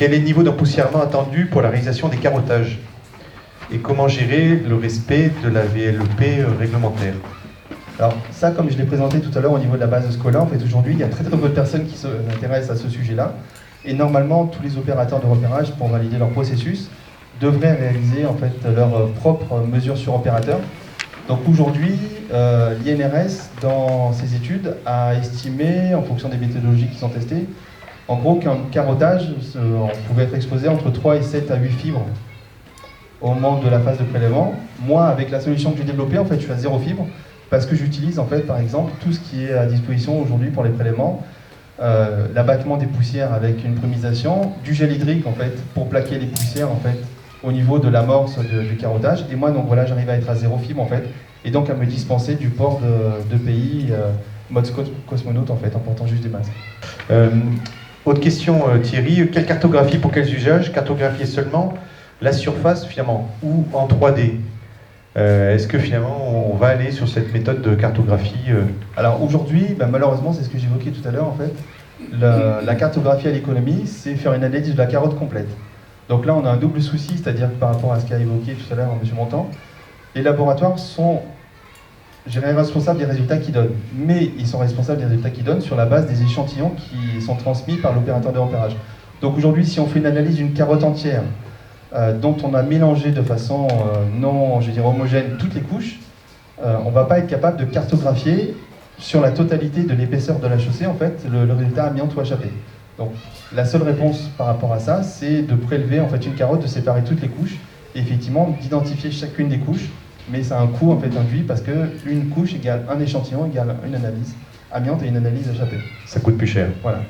Quel est le niveau d'empoussièrement attendu pour la réalisation des carottages? Et comment gérer le respect de la VLEP réglementaire? Alors ça, comme je l'ai présenté tout à l'heure au niveau de la base de Scola, en fait aujourd'hui il y a très peu de personnes qui s'intéressent à ce sujet-là. Et normalement, tous les opérateurs de repérage, pour valider leur processus, devraient réaliser en fait leurs propres mesures sur opérateur. Donc aujourd'hui, l'INRS, dans ses études, a estimé, en fonction des méthodologies qui sont testées, en gros qu'un carottage, on pouvait être exposé entre 3 et 7 à 8 fibres au moment de la phase de prélèvement. Moi, avec la solution que j'ai développée, en fait, je suis à 0 fibre, parce que j'utilise, en fait, par exemple, tout ce qui est à disposition aujourd'hui pour les prélèvements, l'abattement des poussières avec une brumisation, du gel hydrique, en fait, pour plaquer les poussières, en fait, au niveau de l'amorce du carottage. Et moi, donc voilà, j'arrive à être à 0 fibre, en fait, et donc à me dispenser du port de pays mode cosmonaute, en fait, en portant juste des masques. Autre question, Thierry. Quelle cartographie pour quels usages? Cartographier seulement la surface, finalement, ou en 3D? Est-ce que finalement on va aller sur cette méthode de cartographie Alors aujourd'hui, malheureusement, c'est ce que j'évoquais tout à l'heure, en fait. La cartographie à l'économie, c'est faire une analyse de la carotte complète. Donc là, on a un double souci, c'est-à-dire que par rapport à ce qu'a évoqué tout à l'heure M. Montand, les laboratoires sont, je dirais, responsables des résultats qu'ils donnent. Mais ils sont responsables des résultats qu'ils donnent sur la base des échantillons qui sont transmis par l'opérateur de repérage. Donc aujourd'hui, si on fait une analyse d'une carotte entière, dont on a mélangé de façon non, je dirais, homogène toutes les couches, on ne va pas être capable de cartographier sur la totalité de l'épaisseur de la chaussée, en fait, le résultat amiante ou HAP. Donc la seule réponse par rapport à ça, c'est de prélever en fait une carotte, de séparer toutes les couches, et effectivement d'identifier chacune des couches, mais ça a un coût en fait induit, parce qu'une couche égale un échantillon égale une analyse amiante et une analyse HAP. Ça coûte plus cher. Voilà.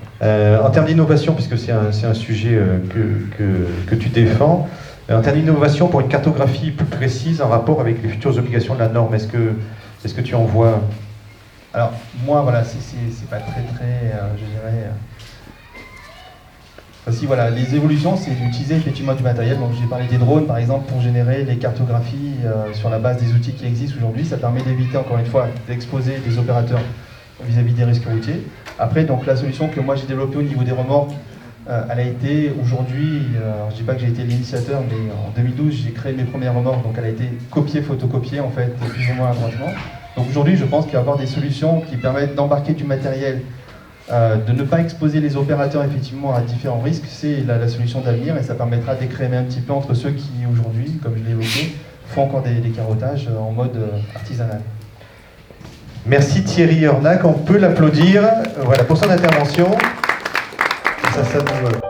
En termes d'innovation, puisque c'est un sujet que tu défends, en termes d'innovation pour une cartographie plus précise en rapport avec les futures obligations de la norme, est-ce que tu en vois? Alors moi, voilà, c'est pas très, je dirais... Si, voilà, les évolutions, c'est d'utiliser effectivement du matériel. Donc j'ai parlé des drones, par exemple, pour générer les cartographies sur la base des outils qui existent aujourd'hui. Ça permet d'éviter, encore une fois, d'exposer des opérateurs vis-à-vis des risques routiers. Après, donc la solution que moi j'ai développée au niveau des remorques, elle a été aujourd'hui, je ne dis pas que j'ai été l'initiateur, mais en 2012 j'ai créé mes premières remorques, donc elle a été copiée, photocopiée en fait, plus ou moins adroitement. Donc aujourd'hui je pense qu'il va y avoir des solutions qui permettent d'embarquer du matériel, de ne pas exposer les opérateurs effectivement à différents risques, c'est la solution d'avenir, et ça permettra d'écrémer un petit peu entre ceux qui aujourd'hui, comme je l'ai évoqué, font encore des carottages en mode artisanal. Merci Thierry Ornac, on peut l'applaudir, voilà, pour son intervention. Ça nous...